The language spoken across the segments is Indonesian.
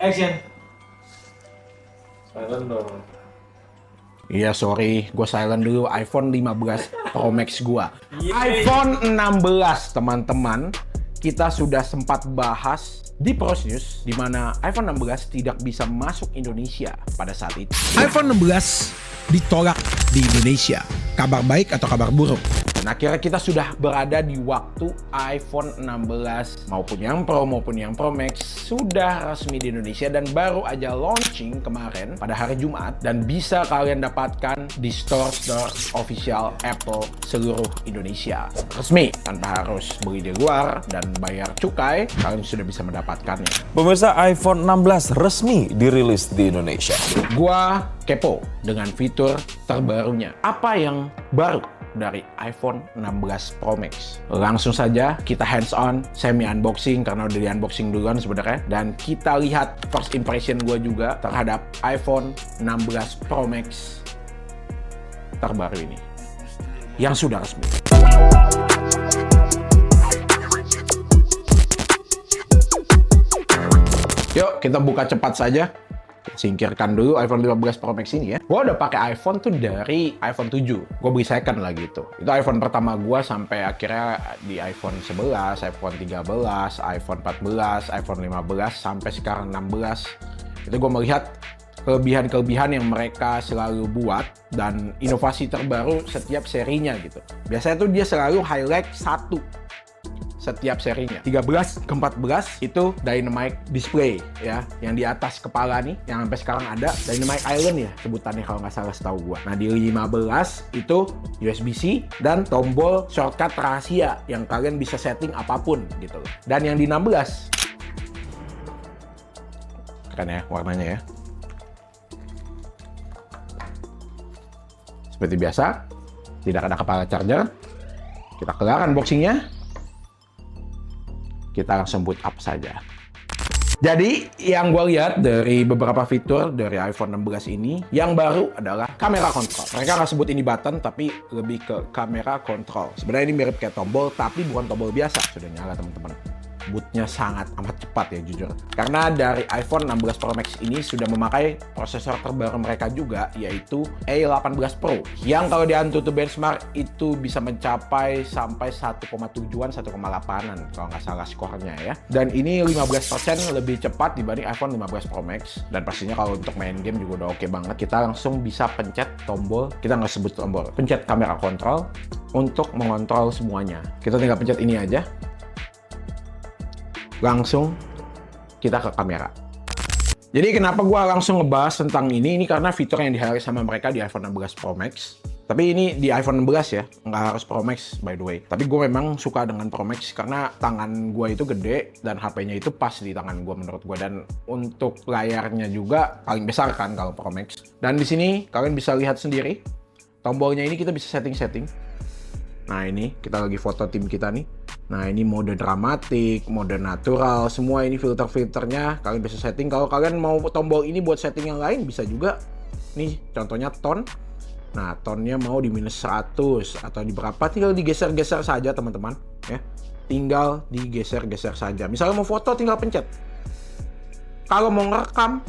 Action. Silent dong. Iya sorry, gue silent dulu. iPhone 15 Pro Max gue. Yeay. iPhone 16 teman-teman, kita sudah sempat bahas di Pros News di mana iPhone 16 tidak bisa masuk Indonesia pada saat itu. iPhone 16 ditolak di Indonesia. Kabar baik atau kabar buruk? Dan akhirnya kita sudah berada di waktu iPhone 16 maupun yang Pro maupun yang Pro Max sudah resmi di Indonesia dan baru aja launching kemarin pada hari Jumat dan bisa kalian dapatkan di store-store official Apple seluruh Indonesia. Resmi, tanpa harus beli di luar dan bayar cukai, kalian sudah bisa mendapatkannya. Pemirsa, iPhone 16 resmi dirilis di Indonesia. Gua kepo dengan fitur terbarunya. Apa yang baru dari iPhone 16 Pro Max? Langsung saja kita hands on, semi unboxing karena udah di unboxing duluan sebenarnya, dan kita lihat first impression gue juga terhadap iPhone 16 Pro Max terbaru ini yang sudah resmi. Yuk kita buka cepat saja. Singkirkan dulu iPhone 15 Pro Max ini ya. Gue udah pakai iPhone tuh dari iPhone 7. Gue beli second lah gitu. Itu iPhone pertama gue sampai akhirnya di iPhone 11, iPhone 13, iPhone 14, iPhone 15, sampai sekarang 16. Itu gue melihat kelebihan-kelebihan yang mereka selalu buat dan inovasi terbaru setiap serinya gitu. Biasanya tuh dia selalu highlight satu setiap serinya. 13 ke 14 itu Dynamic Display ya, yang di atas kepala nih, yang sampai sekarang ada Dynamic Island ya sebutannya kalau nggak salah setahu gua. Nah di 15 itu USB-C dan tombol shortcut rahasia yang kalian bisa setting apapun gitu loh. Dan yang di 16 keren ya warnanya ya. Seperti biasa, tidak ada kepala charger. Kita kelar unboxingnya. Kita langsung boot up saja. Jadi yang gue lihat dari beberapa fitur dari iPhone 16 ini, yang baru adalah kamera kontrol. Mereka nggak sebut ini button, tapi lebih ke kamera kontrol. Sebenarnya ini mirip kayak tombol, tapi bukan tombol biasa. Sudah nyala teman-teman. Bootnya sangat amat cepat ya jujur. Karena dari iPhone 16 Pro Max ini sudah memakai prosesor terbaru mereka juga, yaitu A18 Pro. Yang kalau di Antutu benchmark itu bisa mencapai sampai 1,7-an, 1,8-an kalau nggak salah skornya ya. Dan ini 15% lebih cepat dibanding iPhone 15 Pro Max. Dan pastinya kalau untuk main game juga udah oke banget. Kita langsung bisa pencet tombol, kita nggak sebut tombol, pencet kamera kontrol untuk mengontrol semuanya. Kita tinggal pencet ini aja. Langsung kita ke kamera. Jadi kenapa gue langsung ngebahas tentang ini karena fitur yang di-highlight sama mereka di iPhone 16 Pro Max. Tapi ini di iPhone 16 ya, nggak harus Pro Max by the way. Tapi gue memang suka dengan Pro Max karena tangan gue itu gede dan HP-nya itu pas di tangan gue menurut gue. Dan untuk layarnya juga paling besar kan kalau Pro Max. Dan di sini kalian bisa lihat sendiri, tombolnya ini kita bisa setting-setting. Nah ini kita lagi foto tim kita nih. Nah ini mode dramatik, mode natural, semua ini filter-filternya kalian bisa setting. Kalau kalian mau tombol ini buat setting yang lain bisa juga. Nih contohnya tone. Nah tone-nya mau di -100 atau di berapa, tinggal digeser-geser saja teman-teman ya. Tinggal digeser-geser saja. Misalnya mau foto tinggal pencet. Kalau mau ngerekam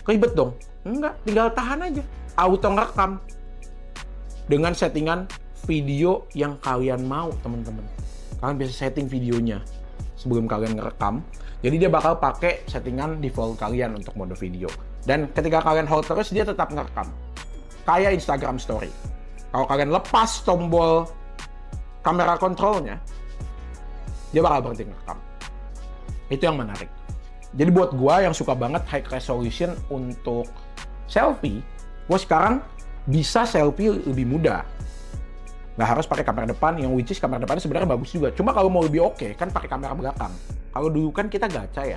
ribet dong. Enggak, tinggal tahan aja. Auto ngerekam dengan settingan video yang kalian mau teman-teman. Kalian bisa setting videonya sebelum kalian ngerekam. Jadi dia bakal pakai settingan default kalian untuk mode video. Dan ketika kalian hold terus dia tetap ngerekam. Kayak Instagram Story. Kalau kalian lepas tombol kamera kontrolnya, dia bakal berhenti ngerekam. Itu yang menarik. Jadi buat gua yang suka banget high resolution untuk selfie, gua sekarang bisa selfie lebih mudah. Nggak harus pakai kamera depan, yang which is kamera depannya sebenarnya bagus juga. Cuma kalau mau lebih oke, kan pakai kamera belakang. Kalau dulu kan kita gacha ya.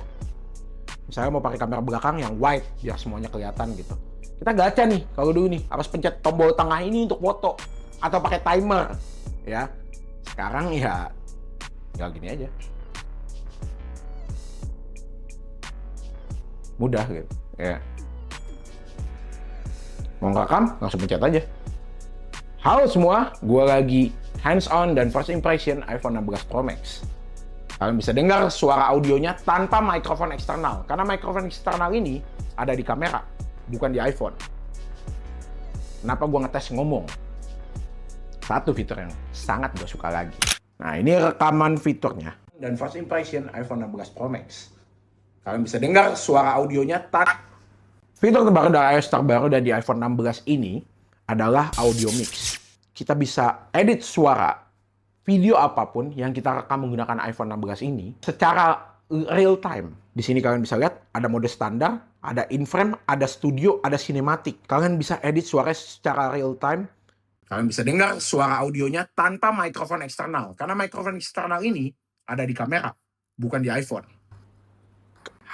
Misalnya mau pakai kamera belakang yang wide, biar semuanya kelihatan gitu. Kita gacha nih, kalau dulu nih, harus pencet tombol tengah ini untuk foto. Atau pakai timer, ya. Sekarang ya, tinggal gini aja. Mudah gitu, ya. Mau ngerekam, langsung pencet aja. Halo semua, gue lagi hands on dan first impression iPhone 16 Pro Max. Kalian bisa dengar suara audionya tanpa mikrofon eksternal. Karena mikrofon eksternal ini ada di kamera, bukan di iPhone. Kenapa gue ngetes ngomong? Satu fitur yang sangat gue suka lagi. Nah, ini rekaman fiturnya. Dan first impression iPhone 16 Pro Max. Kalian bisa dengar suara audionya Fitur terbaru dari iOS terbaru dan di iPhone 16 ini adalah audio mix. Kita bisa edit suara, video apapun yang kita rekam menggunakan iPhone 16 ini secara real time. Di sini kalian bisa lihat ada mode standar, ada in-frame, ada studio, ada cinematic. Kalian bisa edit suara secara real time. Kalian bisa dengar suara audionya tanpa mikrofon eksternal. Karena mikrofon eksternal ini ada di kamera, bukan di iPhone.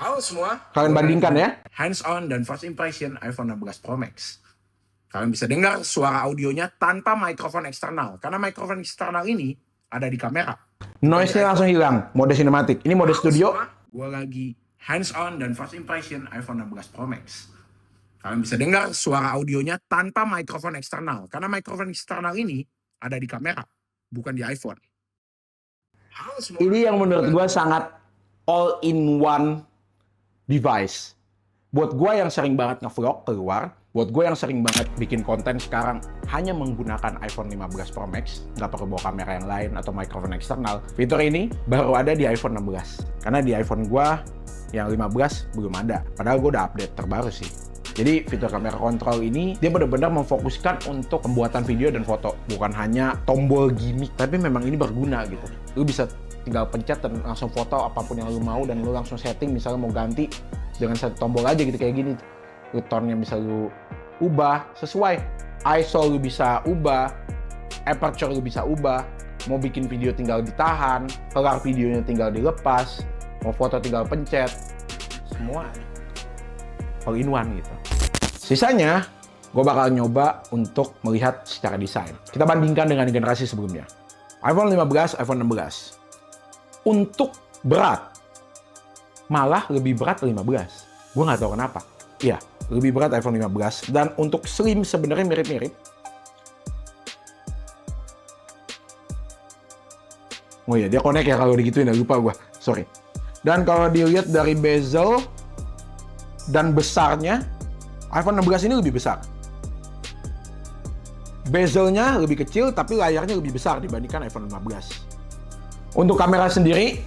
Halo semua. Kalian bandingkan ya. Hands on dan first impression iPhone 16 Pro Max. Kalian bisa dengar suara audionya tanpa mikrofon eksternal. Karena mikrofon eksternal ini ada di kamera. Noise-nya langsung hilang. Mode cinematic. Ini mode studio. Gue lagi hands on dan first impression iPhone 16 Pro Max. Kalian bisa dengar suara audionya tanpa mikrofon eksternal. Karena mikrofon eksternal ini ada di kamera, bukan di iPhone. Ini yang menurut gue sangat all-in-one device. Buat gue yang sering banget nge-vlog keluar, buat gue yang sering banget bikin konten sekarang hanya menggunakan iPhone 15 Pro Max, nggak perlu bawa kamera yang lain atau mikrofon eksternal, fitur ini baru ada di iPhone 16. Karena di iPhone gue yang 15 belum ada. Padahal gue udah update terbaru sih. Jadi fitur kamera kontrol ini dia benar-benar memfokuskan untuk pembuatan video dan foto, bukan hanya tombol gimmick. Tapi memang ini berguna gitu. Lu bisa tinggal pencet dan langsung foto apapun yang lu mau dan lu langsung setting, misalnya mau ganti dengan satu tombol aja gitu kayak gini. Lu tone-nya bisa lu ubah sesuai, ISO lu bisa ubah, aperture lu bisa ubah, mau bikin video tinggal ditahan, kelar videonya tinggal dilepas, mau foto tinggal pencet, semua all in one gitu. Sisanya gue bakal nyoba untuk melihat secara desain. Kita bandingkan dengan generasi sebelumnya. iPhone 15, iPhone 16. Untuk berat, malah lebih berat 15. Gue nggak tahu kenapa. Iya, lebih berat iPhone 15. Dan untuk slim sebenarnya mirip-mirip. Oh iya, dia connect ya kalau digituin, lupa gue. Sorry. Dan kalau dilihat dari bezel dan besarnya, iPhone 16 ini lebih besar. Bezelnya lebih kecil, tapi layarnya lebih besar dibandingkan iPhone 15. Untuk kamera sendiri,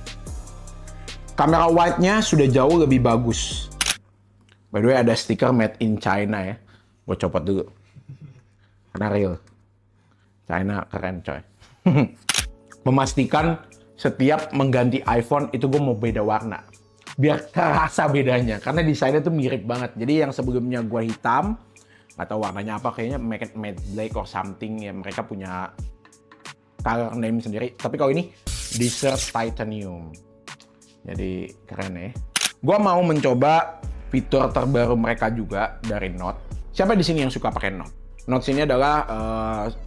kamera wide-nya sudah jauh lebih bagus. By the way, ada stiker made in China ya. Gue copot dulu. Karena real. China keren coy. Memastikan setiap mengganti iPhone itu gue mau beda warna. Biar terasa bedanya. Karena desainnya tuh mirip banget. Jadi yang sebelumnya gue hitam, atau warnanya apa, kayaknya matte black or something ya. Mereka punya color name sendiri. Tapi kalau ini Desert Titanium. Jadi keren ya. Gua mau mencoba fitur terbaru mereka juga dari Note. Siapa di sini yang suka pakai Note? Notes ini adalah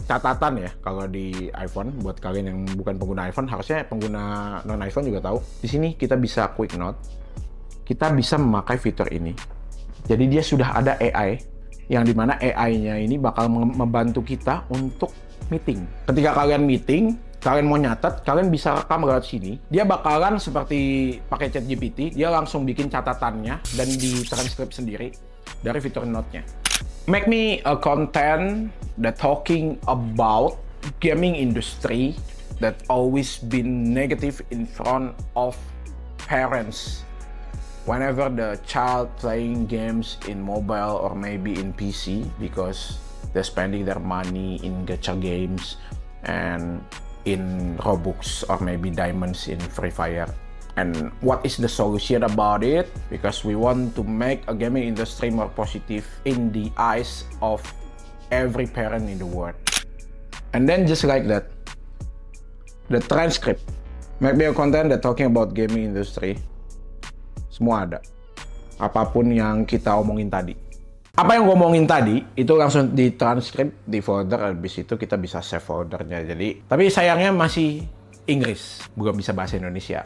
catatan ya kalau di iPhone. Buat kalian yang bukan pengguna iPhone, harusnya pengguna non iPhone juga tahu. Di sini kita bisa quick note. Kita bisa memakai fitur ini. Jadi dia sudah ada AI yang dimana AI-nya ini bakal membantu kita untuk meeting. Ketika kalian meeting, kalian mau nyatet, kalian bisa rekam lewat sini. Dia bakalan seperti pakai ChatGPT, dia langsung bikin catatannya dan ditranskrip sendiri dari fitur Note-nya. Make me a content that talking about gaming industry that always been negative in front of parents. Whenever the child playing games in mobile or maybe in PC because they're spending their money in gacha games and in Robux or maybe diamonds in Free Fire. And what is the solution about it? Because we want to make a gaming industry more positive in the eyes of every parent in the world. And then just like that, the transcript, make me a content that talking about gaming industry, semua ada. Apapun yang kita omongin tadi. Apa yang gue omongin tadi, itu langsung ditranskrip di folder, habis itu kita bisa save foldernya. Jadi, tapi sayangnya masih Inggris, belum bisa bahasa Indonesia.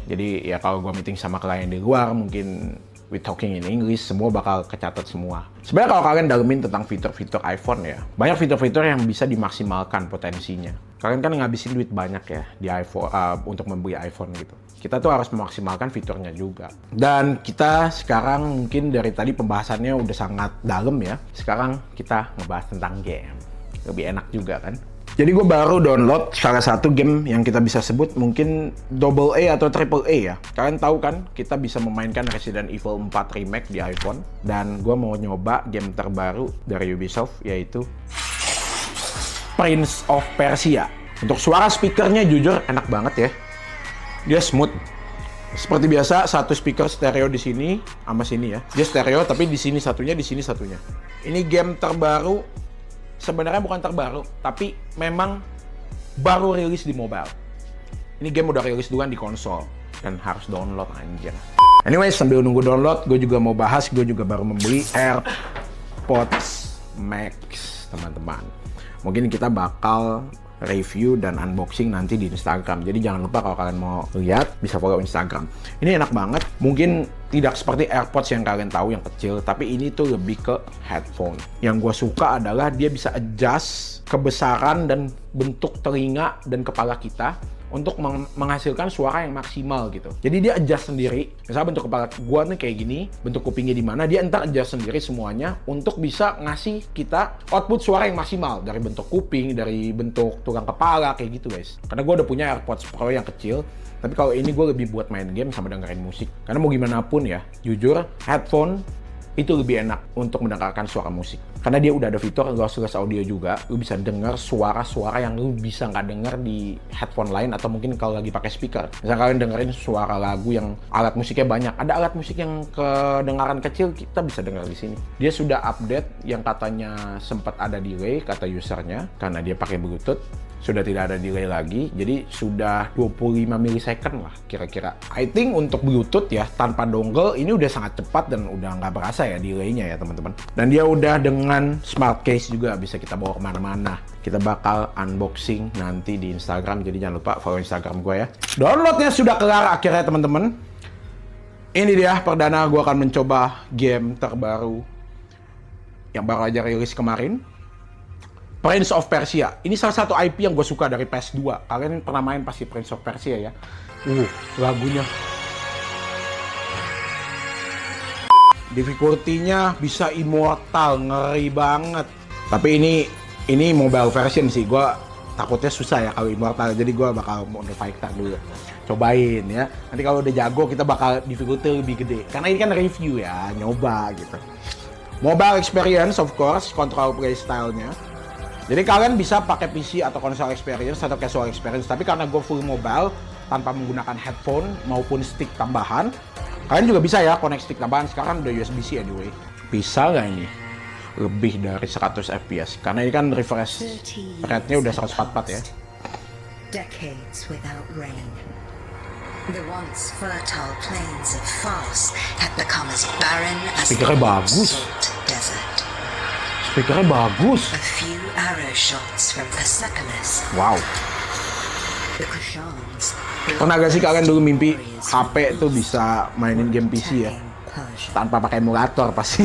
Jadi ya kalau gue meeting sama klien di luar, mungkin with talking in English, semua bakal kecatat semua. Sebenarnya kalau kalian dalemin tentang fitur-fitur iPhone ya, banyak fitur-fitur yang bisa dimaksimalkan potensinya. Kalian kan ngabisin duit banyak ya di iPhone untuk membeli iPhone gitu. Kita tuh harus memaksimalkan fiturnya juga. Dan kita sekarang mungkin dari tadi pembahasannya udah sangat dalam ya. Sekarang kita ngebahas tentang game. Lebih enak juga kan. Jadi gue baru download salah satu game yang kita bisa sebut mungkin AA atau AAA ya. Kalian tahu kan kita bisa memainkan Resident Evil 4 Remake di iPhone. Dan gue mau nyoba game terbaru dari Ubisoft yaitu Prince of Persia. Untuk suara speakernya jujur enak banget ya. Dia smooth. Seperti biasa, satu speaker stereo di sini sama sini ya. Dia stereo tapi di sini satunya, di sini satunya. Ini game terbaru. Sebenarnya bukan terbaru, tapi memang baru rilis di mobile. Ini game udah rilis duluan di konsol dan harus download anjir. Anyway, sambil nunggu download, gue juga mau bahas, gue juga baru membeli AirPods Max, teman-teman. Mungkin kita bakal review dan unboxing nanti di Instagram. Jadi jangan lupa kalau kalian mau lihat, bisa follow Instagram. Ini enak banget. Mungkin tidak seperti AirPods yang kalian tahu yang kecil, tapi ini tuh lebih ke headphone. Yang gue suka adalah dia bisa adjust kebesaran dan bentuk telinga dan kepala kita untuk menghasilkan suara yang maksimal gitu. Jadi dia adjust sendiri. Misalnya bentuk kepala gua nih kayak gini, bentuk kupingnya di mana, dia entar adjust sendiri semuanya untuk bisa ngasih kita output suara yang maksimal dari bentuk kuping, dari bentuk tulang kepala kayak gitu guys. Karena gua udah punya AirPods Pro yang kecil, tapi kalau ini gue lebih buat main game sama dengerin musik. Karena mau gimana pun ya, jujur headphone itu lebih enak untuk mendengarkan suara musik. Karena dia udah ada fitur lossless audio juga, lu bisa denger suara-suara yang lu bisa nggak denger di headphone lain atau mungkin kalau lagi pakai speaker. Misalnya kalian dengerin suara lagu yang alat musiknya banyak, ada alat musik yang kedengaran kecil, kita bisa denger di sini. Dia sudah update yang katanya sempat ada delay kata usernya karena dia pakai Bluetooth. Sudah tidak ada delay lagi, jadi sudah 25 millisecond lah kira-kira. I think untuk Bluetooth ya, tanpa dongle ini udah sangat cepat dan udah nggak berasa ya delaynya ya teman-teman. Dan dia udah dengan smart case juga, bisa kita bawa kemana-mana. Kita bakal unboxing nanti di Instagram, jadi jangan lupa follow Instagram gue ya. Downloadnya sudah kelar akhirnya teman-teman. Ini dia perdana gue akan mencoba game terbaru yang baru aja rilis kemarin. Prince of Persia. Ini salah satu IP yang gue suka dari PS2. Kalian pernah main pasti Prince of Persia ya. Lagunya. Difficulty-nya bisa immortal, ngeri banget. Tapi ini mobile version sih. Gue takutnya susah ya kalau immortal. Jadi gue bakal modify dulu. Cobain ya. Nanti kalau udah jago kita bakal difficulty lebih gede. Karena ini kan review ya, nyoba gitu. Mobile experience of course, control play style-nya. Jadi kalian bisa pakai PC atau konsol experience atau casual experience, tapi karena gue full mobile tanpa menggunakan headphone maupun stick tambahan, kalian juga bisa ya connect stick tambahan. Sekarang udah USB-C anyway. Bisa nggak ini lebih dari 100 FPS? Karena ini kan refresh rate-nya udah 144 ya. Decades without rain. The once fertile plains of Fars had become as barren as the Speakernya bagus. desert. Speakernya bagus. A few arrow shots from Persepolis. Wow. The Kushans. Pernah gak sih kalian dulu mimpi HP tuh bisa mainin game PC ya? Tanpa pakai emulator pasti.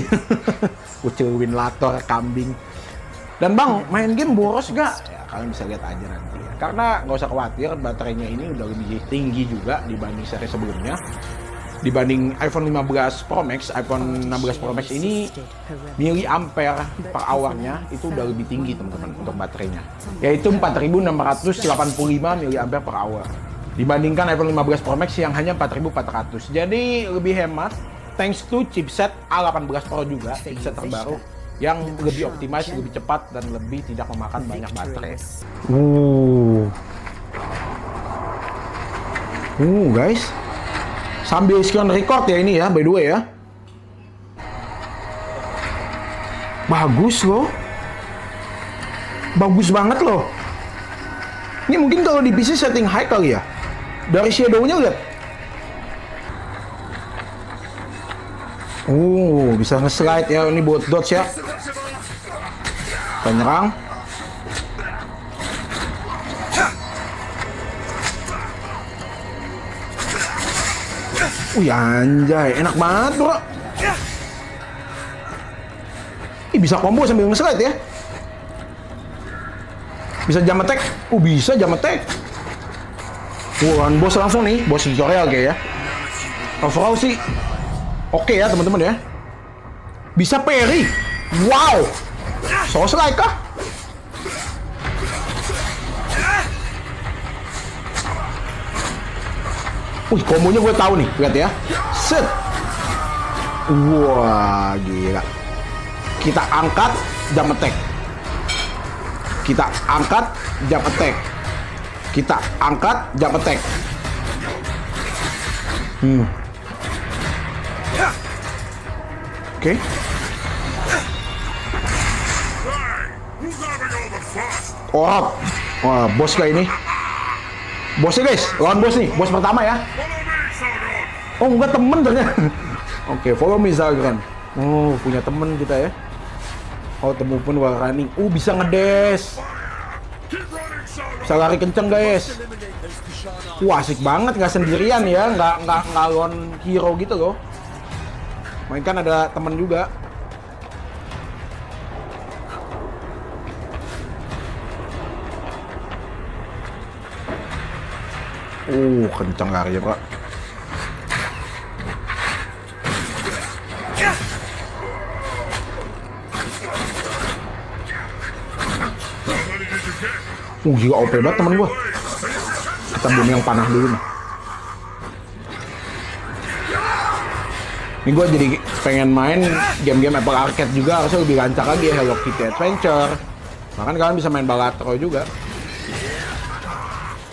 Kucil Winlator, kambing. Dan bang, main game boros gak? Ya, kalian bisa lihat aja nanti ya. Karena nggak usah khawatir, baterainya ini udah lebih tinggi juga dibanding seri sebelumnya. Dibanding iPhone 15 Pro Max, iPhone 16 Pro Max ini miliampere per hour-nya itu udah lebih tinggi teman-teman untuk baterainya. Yaitu 4685 miliampere per hour. Dibandingkan iPhone 15 Pro Max yang hanya 4400. Jadi lebih hemat thanks to chipset A18 Pro juga, chipset terbaru yang lebih optimasi, lebih cepat dan lebih tidak memakan banyak baterai. Guys. Sambil screen record ya ini ya, by the way ya. Bagus loh. Bagus banget loh. Ini mungkin kalau di PC setting high kali ya. Dari shadow-nya lihat. Bisa nge-slide ya, ini buat dodge ya. Penyerang. Anjay, enak banget bro. Ih, bisa combo sambil nge-slide ya. Bisa jam attack. Bisa jam attack. Bos langsung nih, bos tutorial kayak ya. Overall sih oke ya teman-teman ya. Bisa parry. Wow. So slide kah? Wih, kombonya gue tahu nih, lihat ya. Set. Wah, gila. Kita angkat jam attack. Kita angkat jam attack. Kita angkat jam attack. Oke. Oh, wah, bos kayak ini. Bosnya guys, lawan bos nih, bos pertama ya. Oh, enggak, temen ternyata. Oke, follow me Zagran. Oh, punya temen kita ya. Oh, temu pun while running. Bisa ngedes. Bisa lari kenceng guys. Wah, asik banget, nggak sendirian ya, nggak lawan hero gitu loh. Mainkan ada temen juga. Kencang larinya, Pak. Gila OP banget temen gua. Kita bunuh yang panah dulu nih. Ini gua jadi pengen main game-game Apple Arcade juga, harusnya lebih lancar lagi ya, Hello Kitty Adventure. Bahkan kalian bisa main Balatro juga.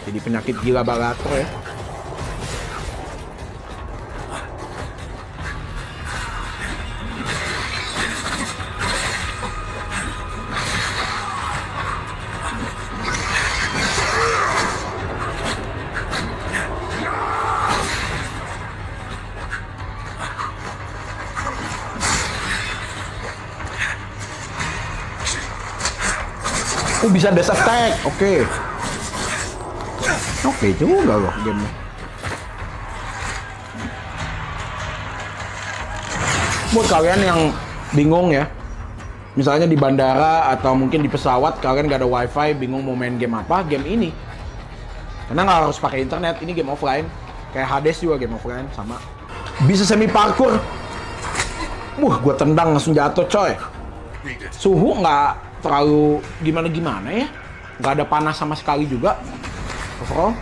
Jadi penyakit gila Balatro ya. Bisa dash attack, oke juga loh gamenya. Buat kalian yang bingung ya, misalnya di bandara atau mungkin di pesawat kalian gak ada wifi, bingung mau main game apa, game ini. Karena nggak harus pakai internet, ini game offline. Kayak Hades juga game offline, sama. Bisa semi parkour. Gua tendang langsung jatuh coy. Suhu nggak terlalu gimana ya, nggak ada panas sama sekali juga overall.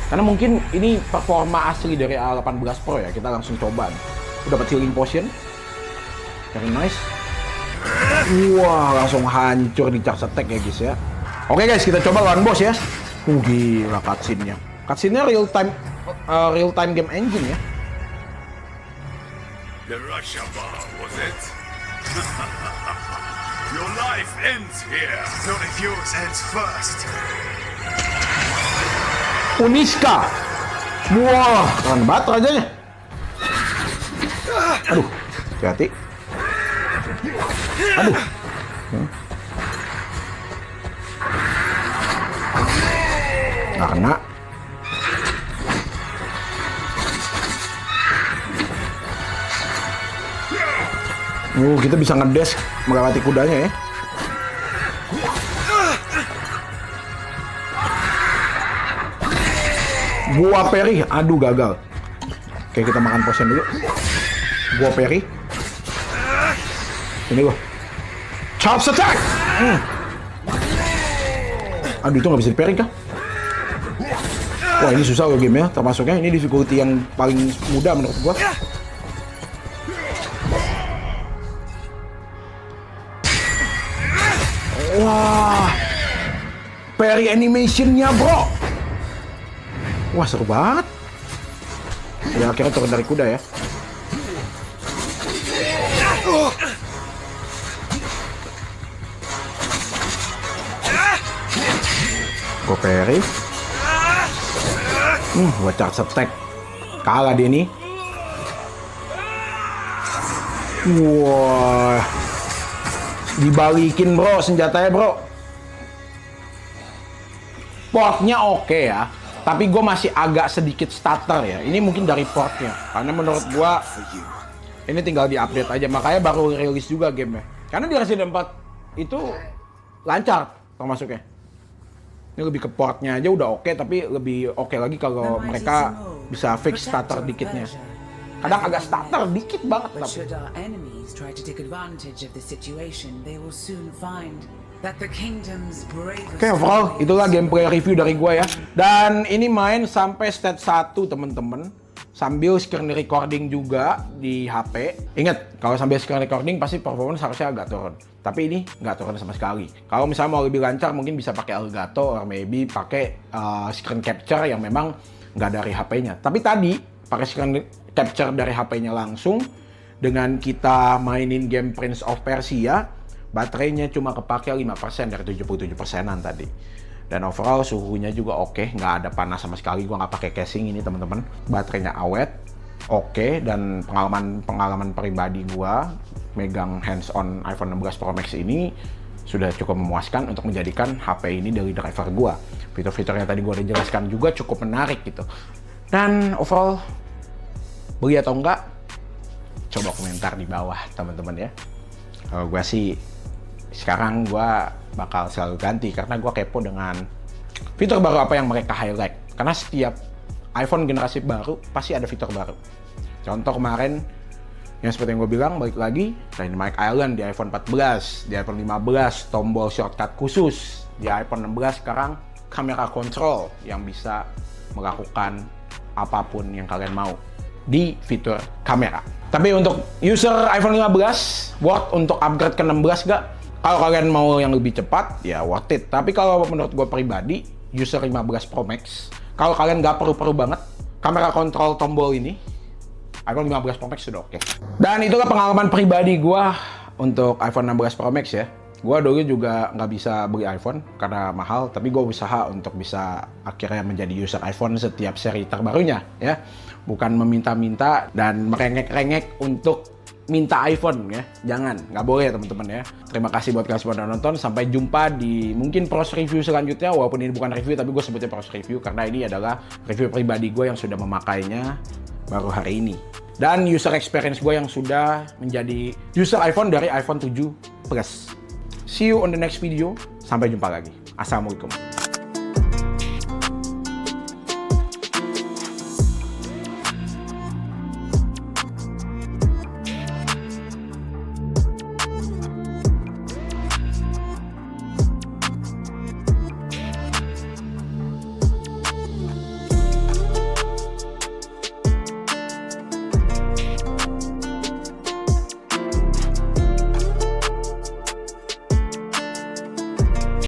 Karena mungkin ini performa asli dari A18 Pro ya, kita langsung coba. Udah dapat healing potion, very nice. Wah, langsung hancur di charge attack ya guys ya. Oke guys, kita coba lawan bos ya. Gila cutscene-nya real time game engine ya. The Russia bar, was it? Your life ends here. Not if yours ends first. Uniska. Wah, keren banget rajanya. Aduh, hati-hati. Aduh. Nggak kena. Kita bisa ngedes melewati kudanya ya. Gua parry, aduh gagal. Oke, kita makan potion dulu. Gua parry. Ini gua. Charge attack. Aduh, itu nggak bisa di parry kah? Wah, ini susah loh gamenya, termasuknya ini difficulty yang paling mudah menurut gua. Wah, parry animation-nya bro. Wah, seru banget. Ya, akhirnya turun dari kuda ya. Gue parry. Gua charge attack. Kalah dia nih. Wah. Dibalikin bro senjatanya bro. Portnya oke ya. Tapi gue masih agak sedikit stutter ya. Ini mungkin dari portnya. Karena menurut gue ini tinggal diupdate aja. Makanya baru rilis juga gamenya. Karena di Resident 4 itu lancar termasuknya. Ini lebih ke portnya aja udah oke, tapi lebih oke lagi kalau mereka bisa fix stutter dikitnya. Kadang agak stutter dikit banget But tapi. should our enemies try to take advantage of the situation, they will soon find that the kingdom's bravest... Oke, overall itulah gameplay review dari gua ya. Dan ini main sampai stage 1 temen-temen. Sambil screen recording juga di HP. Ingat, kalau sambil screen recording pasti performance harusnya agak turun. Tapi ini nggak turun sama sekali. Kalau misalnya mau lebih lancar mungkin bisa pakai Elgato, or maybe pakai screen capture yang memang nggak dari HP-nya. Tapi tadi pakai screen capture dari HP-nya langsung, dengan kita mainin game Prince of Persia, baterainya cuma kepake 5% dari 77%-an tadi. Dan overall suhunya juga oke, nggak ada panas sama sekali. Gua nggak pakai casing ini teman-teman. Baterainya awet, oke. Dan pengalaman pribadi gua megang hands-on iPhone 16 Pro Max ini sudah cukup memuaskan untuk menjadikan HP ini daily driver gua. Fitur-fiturnya tadi gua udah jelaskan juga cukup menarik gitu. Dan overall beli atau enggak, coba komentar di bawah teman-teman ya. Kalau gua sih sekarang gua bakal selalu ganti karena gue kepo dengan fitur baru apa yang mereka highlight. Karena setiap iPhone generasi baru pasti ada fitur baru. Contoh kemarin yang seperti yang gue bilang, balik lagi Dynamic Island di iPhone 14, di iPhone 15 tombol shortcut khusus, di iPhone 16 sekarang kamera control yang bisa melakukan apapun yang kalian mau di fitur kamera. Tapi untuk user iPhone 15 worth untuk upgrade ke 16 gak? Kalau kalian mau yang lebih cepat, ya worth it. Tapi kalau menurut gue pribadi, user 15 Pro Max, kalau kalian nggak perlu banget, kamera kontrol tombol ini, iPhone 15 Pro Max sudah oke. Dan itulah pengalaman pribadi gue untuk iPhone 16 Pro Max ya. Gue dulu juga nggak bisa beli iPhone karena mahal, tapi gue usaha untuk bisa akhirnya menjadi user iPhone setiap seri terbarunya ya. Bukan meminta-minta dan merengek-rengek untuk minta iPhone ya, jangan, nggak boleh ya teman-teman ya. Terima kasih buat kalian semua yang nonton. Sampai jumpa di mungkin pros review selanjutnya. Walaupun ini bukan review, tapi gue sebutnya pros review karena ini adalah review pribadi gue yang sudah memakainya baru hari ini. Dan user experience gue yang sudah menjadi user iPhone dari iPhone 7 Plus. See you on the next video. Sampai jumpa lagi. Assalamualaikum.